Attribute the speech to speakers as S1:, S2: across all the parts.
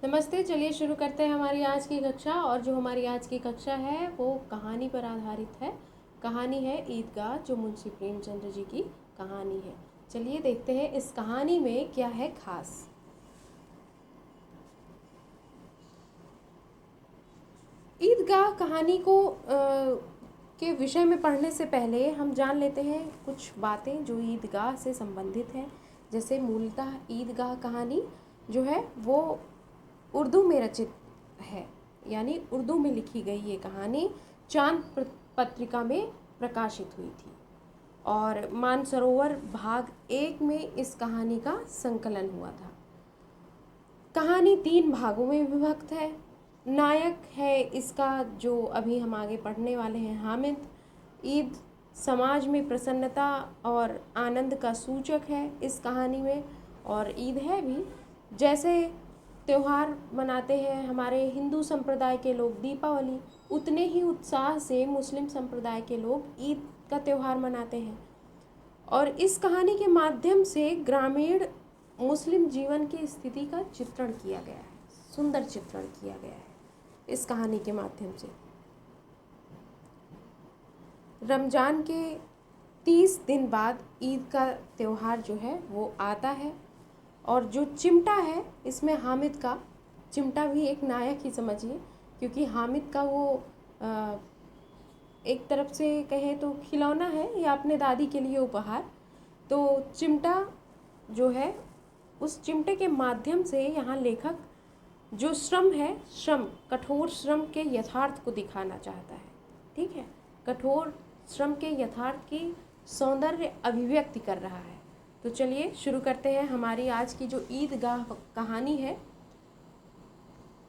S1: नमस्ते। चलिए शुरू करते हैं हमारी आज की कक्षा। और जो हमारी आज की कक्षा है वो कहानी पर आधारित है। कहानी है ईदगाह, जो मुंशी प्रेमचंद्र जी की कहानी है। चलिए देखते हैं इस कहानी में क्या है खास। ईदगाह कहानी को के विषय में पढ़ने से पहले हम जान लेते हैं कुछ बातें जो ईदगाह से संबंधित हैं। जैसे मूलतः ईदगाह कहानी जो है वो उर्दू में रचित है, यानी उर्दू में लिखी गई ये कहानी चांद पत्रिका में प्रकाशित हुई थी। और मानसरोवर भाग 1 में इस कहानी का संकलन हुआ था। कहानी 3 भागों में विभक्त है। नायक है इसका, जो अभी हम आगे पढ़ने वाले हैं, हामिद। ईद समाज में प्रसन्नता और आनंद का सूचक है इस कहानी में। और ईद है भी, जैसे त्यौहार मनाते हैं हमारे हिंदू संप्रदाय के लोग दीपावली, उतने ही उत्साह से मुस्लिम संप्रदाय के लोग ईद का त्यौहार मनाते हैं। और इस कहानी के माध्यम से ग्रामीण मुस्लिम जीवन की स्थिति का चित्रण किया गया है, सुंदर चित्रण किया गया है इस कहानी के माध्यम से। रमज़ान के 30 दिन बाद ईद का त्यौहार जो है वो आता है। और जो चिमटा है इसमें हामिद का, चिमटा भी एक नायक ही समझिए, क्योंकि हामिद का वो एक तरफ से कहें तो खिलौना है या अपने दादी के लिए उपहार। तो चिमटा जो है, उस चिमटे के माध्यम से यहाँ लेखक जो श्रम है, श्रम, कठोर श्रम के यथार्थ को दिखाना चाहता है। ठीक है, कठोर श्रम के यथार्थ की सौंदर्य अभिव्यक्ति कर रहा है। तो चलिए शुरू करते हैं हमारी आज की जो ईदगाह कहानी है।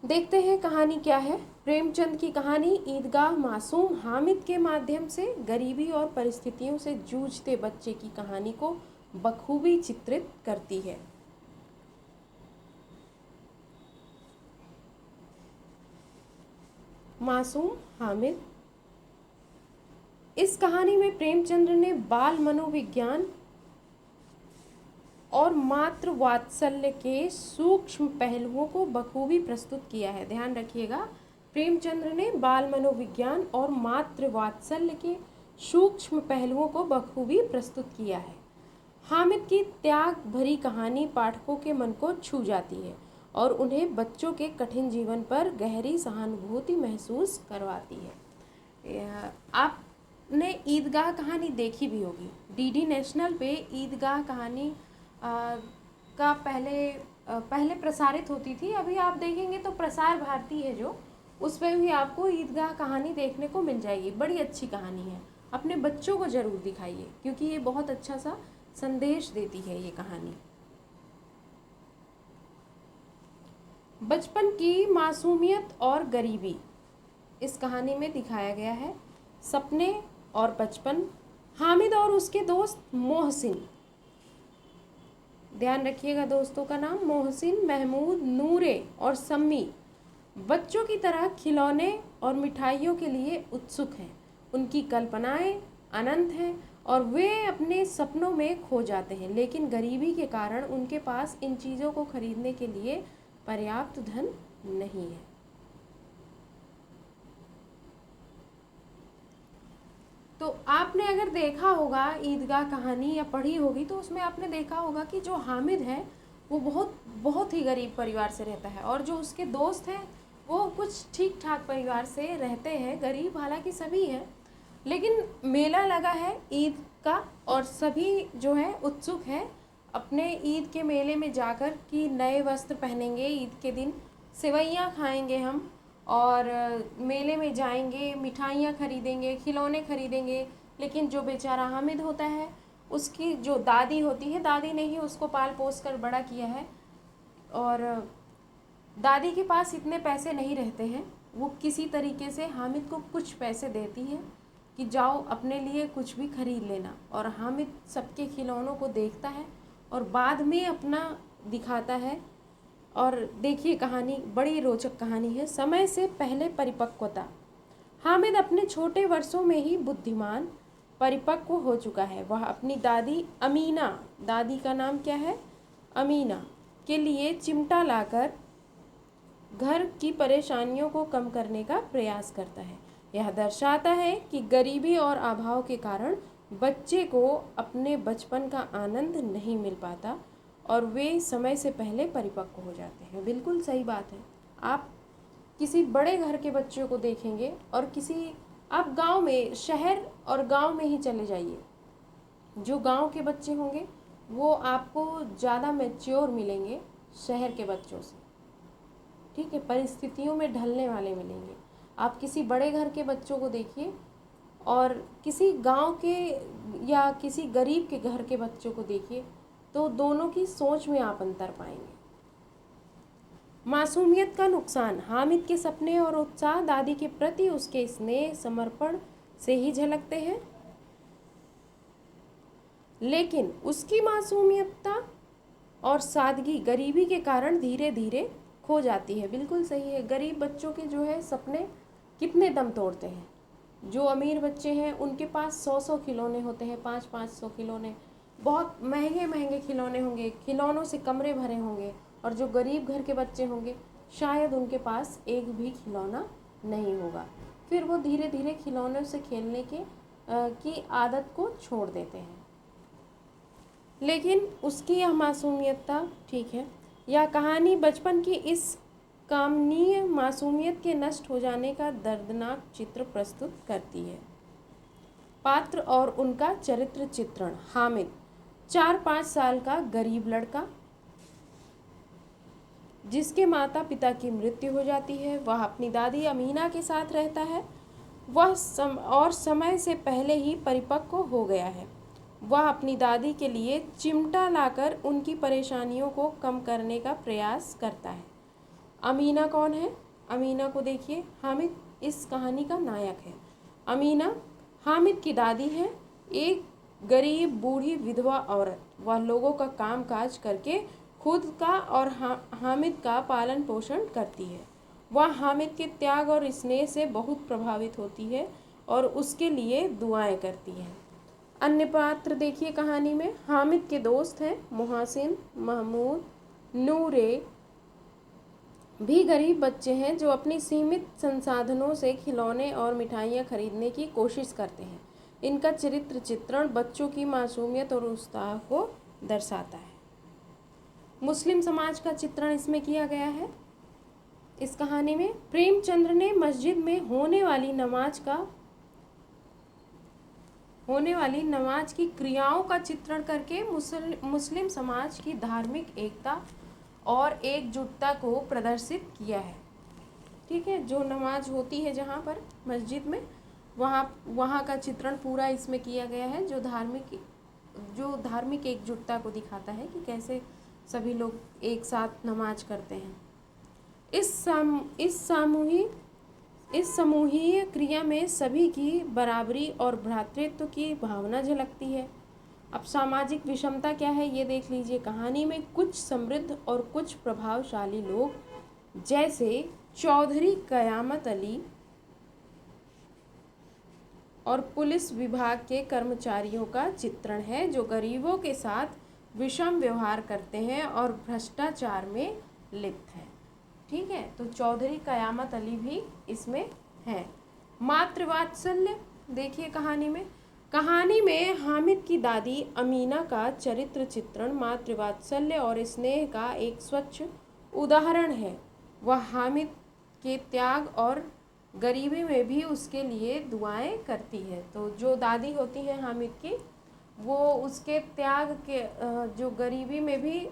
S1: देखते हैं कहानी क्या है। प्रेमचंद की कहानी ईदगाह मासूम हामिद के माध्यम से गरीबी और परिस्थितियों से जूझते बच्चे की कहानी को बखूबी चित्रित करती है। मासूम हामिद। इस कहानी में प्रेमचंद्र ने बाल मनोविज्ञान और मातृ वात्सल्य के सूक्ष्म पहलुओं को बखूबी प्रस्तुत किया है। ध्यान रखिएगा, प्रेमचंद्र ने बाल मनोविज्ञान और मातृ वात्सल्य के सूक्ष्म पहलुओं को बखूबी प्रस्तुत किया है। हामिद की त्याग भरी कहानी पाठकों के मन को छू जाती है और उन्हें बच्चों के कठिन जीवन पर गहरी सहानुभूति महसूस करवाती है। आपने ईदगाह कहानी देखी भी होगी, डीडी नेशनल पे ईदगाह कहानी का पहले प्रसारित होती थी। अभी आप देखेंगे तो प्रसार भारती है जो, उस पर भी आपको ईदगाह कहानी देखने को मिल जाएगी। बड़ी अच्छी कहानी है, अपने बच्चों को ज़रूर दिखाइए, क्योंकि ये बहुत अच्छा सा संदेश देती है ये कहानी। बचपन की मासूमियत और गरीबी इस कहानी में दिखाया गया है। सपने और बचपन। हामिद और उसके दोस्त मोहसिन, ध्यान रखिएगा दोस्तों का नाम, मोहसिन, महमूद, नूरे और सम्मी बच्चों की तरह खिलौने और मिठाइयों के लिए उत्सुक हैं। उनकी कल्पनाएं अनंत हैं और वे अपने सपनों में खो जाते हैं, लेकिन गरीबी के कारण उनके पास इन चीज़ों को खरीदने के लिए पर्याप्त धन नहीं है। तो आपने अगर देखा होगा ईदगाह कहानी या पढ़ी होगी तो उसमें आपने देखा होगा कि जो हामिद है वो बहुत ही गरीब परिवार से रहता है, और जो उसके दोस्त हैं वो कुछ ठीक ठाक परिवार से रहते हैं। गरीब हालांकि सभी हैं, लेकिन मेला लगा है ईद का और सभी जो है उत्सुक है अपने ईद के मेले में जाकर कि नए वस्त्र पहनेंगे, ईद के दिन सेवइयाँ खाएंगे हम, और मेले में जाएंगे, मिठाइयाँ खरीदेंगे, खिलौने खरीदेंगे। लेकिन जो बेचारा हामिद होता है, उसकी जो दादी होती है, दादी ने ही उसको पाल पोस कर बड़ा किया है, और दादी के पास इतने पैसे नहीं रहते हैं। वो किसी तरीके से हामिद को कुछ पैसे देती है कि जाओ अपने लिए कुछ भी खरीद लेना, और हामिद सबके खिलौनों को देखता है और बाद में अपना दिखाता है। और देखिए कहानी बड़ी रोचक कहानी है। समय से पहले परिपक्वता। हामिद अपने छोटे वर्षों में ही बुद्धिमान परिपक्व हो चुका है। वह अपनी दादी अमीना, दादी का नाम क्या है, अमीना, के लिए चिमटा लाकर घर की परेशानियों को कम करने का प्रयास करता है। यह दर्शाता है कि गरीबी और अभाव के कारण बच्चे को अपने बचपन का आनंद नहीं मिल पाता और वे समय से पहले परिपक्व हो जाते हैं। बिल्कुल सही बात है। आप किसी बड़े घर के बच्चों को देखेंगे और आप गांव में, शहर और गांव में ही चले जाइए, जो गांव के बच्चे होंगे वो आपको ज़्यादा मैच्योर मिलेंगे शहर के बच्चों से। ठीक है, परिस्थितियों में ढलने वाले मिलेंगे। आप किसी बड़े घर के बच्चों को देखिए और किसी गांव के या किसी गरीब के घर के बच्चों को देखिए, तो दोनों की सोच में आप अंतर पाएंगे। मासूमियत का नुकसान। हामिद के सपने और उत्साह दादी के प्रति उसके स्नेह समर्पण से ही झलकते हैं, लेकिन उसकी मासूमियता और सादगी गरीबी के कारण धीरे धीरे खो जाती है। बिल्कुल सही है। गरीब बच्चों के जो है सपने कितने दम तोड़ते हैं। जो अमीर बच्चे हैं उनके पास 100-100 खिलौने होते हैं, 500-500 खिलौने, बहुत महंगे महंगे खिलौने होंगे, खिलौनों से कमरे भरे होंगे। और जो गरीब घर के बच्चे होंगे शायद उनके पास एक भी खिलौना नहीं होगा। फिर वो धीरे धीरे खिलौनों से खेलने की आदत को छोड़ देते हैं। लेकिन उसकी यह मासूमियता, ठीक है, यह कहानी बचपन की इस कामनीय मासूमियत के नष्ट हो जाने का दर्दनाक चित्र प्रस्तुत करती है। पात्र और उनका चरित्र चित्रण। हामिद 4-5 साल का गरीब लड़का, जिसके माता पिता की मृत्यु हो जाती है। वह अपनी दादी अमीना के साथ रहता है। वह समय से पहले ही परिपक्व हो गया है। वह अपनी दादी के लिए चिमटा लाकर उनकी परेशानियों को कम करने का प्रयास करता है। अमीना कौन है? अमीना को देखिए, हामिद इस कहानी का नायक है। अमीना हामिद की दादी है, एक गरीब बूढ़ी विधवा औरत। वह लोगों का काम काज करके खुद का और हामिद का पालन पोषण करती है। वह हामिद के त्याग और स्नेह से बहुत प्रभावित होती है और उसके लिए दुआएं करती है। अन्य पात्र देखिए कहानी में। हामिद के दोस्त हैं मुहसिन, महमूद, नूरे, भी गरीब बच्चे हैं जो अपनी सीमित संसाधनों से खिलौने और मिठाइयाँ खरीदने की कोशिश करते हैं। इनका चरित्र चित्रण बच्चों की मासूमियत और उत्साह को दर्शाता है। मुस्लिम समाज का चित्रण इसमें किया गया है। इस कहानी में प्रेमचंद्र ने मस्जिद में होने वाली नमाज की क्रियाओं का चित्रण करके मुस्लिम समाज की धार्मिक एकता और एकजुटता को प्रदर्शित किया है। ठीक है, जो नमाज होती है जहाँ पर मस्जिद में, वहाँ का चित्रण पूरा इसमें किया गया है, जो धार्मिक एकजुटता को दिखाता है कि कैसे सभी लोग एक साथ नमाज करते हैं। इस समूहीय क्रिया में सभी की बराबरी और भ्रातृत्व की भावना झलकती है। अब सामाजिक विषमता क्या है ये देख लीजिए। कहानी में कुछ समृद्ध और कुछ प्रभावशाली लोग जैसे चौधरी कयामत अली और पुलिस विभाग के कर्मचारियों का चित्रण है, जो गरीबों के साथ विषम व्यवहार करते हैं और भ्रष्टाचार में लिप्त हैं। ठीक है, तो चौधरी कयामत अली भी इसमें है। मातृवात्सल्य देखिए कहानी में हामिद की दादी अमीना का चरित्र चित्रण मातृवात्सल्य और स्नेह का एक स्वच्छ उदाहरण है। वह हामिद के त्याग और गरीबी में भी उसके लिए दुआएं करती है। तो जो दादी होती है हामिद की, वो उसके त्याग के जो गरीबी में भी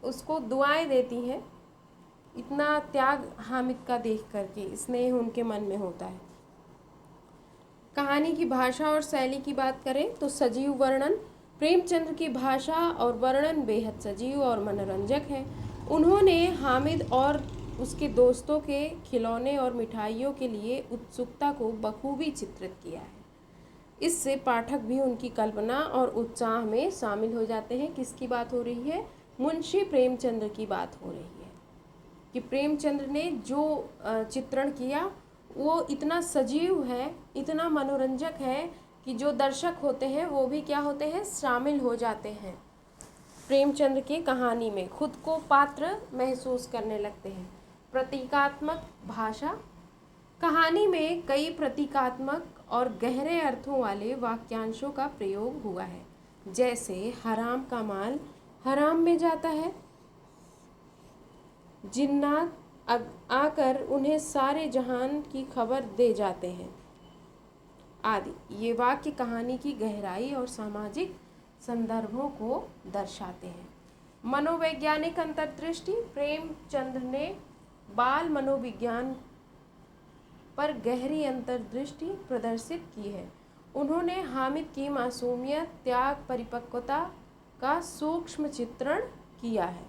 S1: उसको दुआएं देती है। इतना त्याग हामिद का देख करके स्नेह उनके मन में होता है। कहानी की भाषा और शैली की बात करें तो सजीव वर्णन। प्रेमचंद्र की भाषा और वर्णन बेहद सजीव और मनोरंजक है। उन्होंने हामिद और उसके दोस्तों के खिलौने और मिठाइयों के लिए उत्सुकता को बखूबी चित्रित किया है। इससे पाठक भी उनकी कल्पना और उत्साह में शामिल हो जाते हैं। किसकी बात हो रही है? मुंशी प्रेमचंद्र की बात हो रही है कि प्रेमचंद्र ने जो चित्रण किया वो इतना सजीव है, इतना मनोरंजक है कि जो दर्शक होते हैं वो भी क्या होते हैं, शामिल हो जाते हैं प्रेमचंद्र की कहानी में, खुद को पात्र महसूस करने लगते हैं। प्रतीकात्मक भाषा। कहानी में कई प्रतीकात्मक और गहरे अर्थों वाले वाक्यांशों का प्रयोग हुआ है, जैसे हराम का माल हराम में जाता है, जिन्नात आकर उन्हें सारे जहान की खबर दे जाते हैं आदि। ये वाक्य कहानी की गहराई और सामाजिक संदर्भों को दर्शाते हैं। मनोवैज्ञानिक अंतर्दृष्टि। प्रेमचंद ने बाल मनोविज्ञान पर गहरी अंतर्दृष्टि प्रदर्शित की है। उन्होंने हामिद की मासूमियत, त्याग, परिपक्वता का सूक्ष्म चित्रण किया है।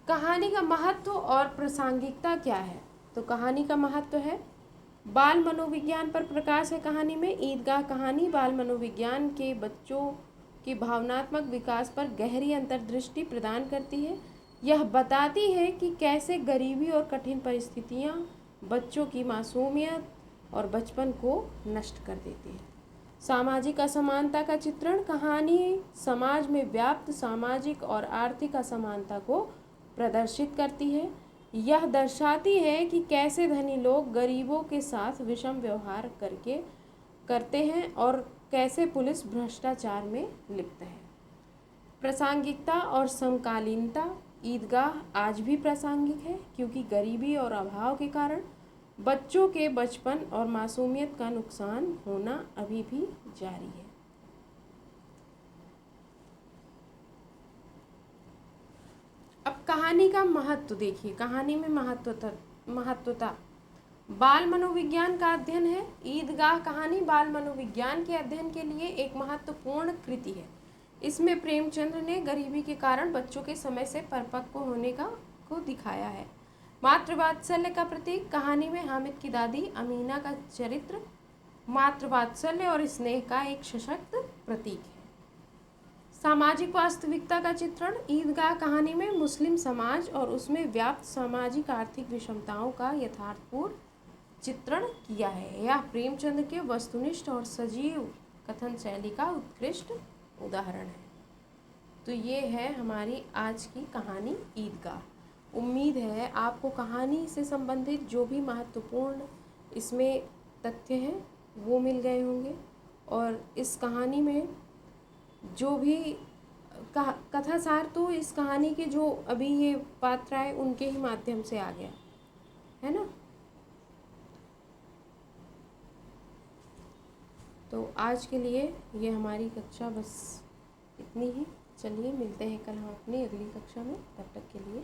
S1: कहानी का महत्व और प्रासंगिकता क्या है? तो कहानी का महत्व है, बाल मनोविज्ञान पर प्रकाश है। कहानी में ईदगाह कहानी बाल मनोविज्ञान के बच्चों के भावनात्मक विकास पर गहरी अंतर्दृष्टि प्रदान करती है। यह बताती है कि कैसे गरीबी और कठिन परिस्थितियां बच्चों की मासूमियत और बचपन को नष्ट कर देती है। सामाजिक असमानता का चित्रण। कहानी समाज में व्याप्त सामाजिक और आर्थिक असमानता को प्रदर्शित करती है। यह दर्शाती है कि कैसे धनी लोग गरीबों के साथ विषम व्यवहार करते हैं और कैसे पुलिस भ्रष्टाचार में लिप्त है। प्रासंगिकता और समकालीनता। ईदगाह आज भी प्रासंगिक है क्योंकि गरीबी और अभाव के कारण बच्चों के बचपन और मासूमियत का नुकसान होना अभी भी जारी है। अब कहानी का महत्व देखिए। कहानी में महत्वता बाल मनोविज्ञान का अध्ययन है। ईदगाह कहानी बाल मनोविज्ञान के अध्ययन के लिए एक महत्वपूर्ण कृति है। इसमें प्रेमचंद ने गरीबी के कारण बच्चों के समय से परिपक्व होने को दिखाया है। मातृवात्सल्य का प्रतीक। कहानी में हामिद की दादी अमीना का चरित्र मातृवात्सल्य और स्नेह का एक सशक्त प्रतीक है। सामाजिक वास्तविकता का चित्रण। ईदगाह कहानी में मुस्लिम समाज और उसमें व्याप्त सामाजिक आर्थिक विषमताओं का यथार्थपूर्ण चित्रण किया है। यह प्रेमचंद के वस्तुनिष्ठ और सजीव कथन शैली का उत्कृष्ट उदाहरण है। तो ये है हमारी आज की कहानी ईदगाह। उम्मीद है आपको कहानी से संबंधित जो भी महत्वपूर्ण इसमें तथ्य हैं वो मिल गए होंगे, और इस कहानी में जो भी कथा सार तो इस कहानी के जो अभी ये पात्र आए उनके ही माध्यम से आ गया है ना। तो आज के लिए ये हमारी कक्षा बस इतनी ही। चलिए मिलते हैं कल हम अपनी अगली कक्षा में। तब तक के लिए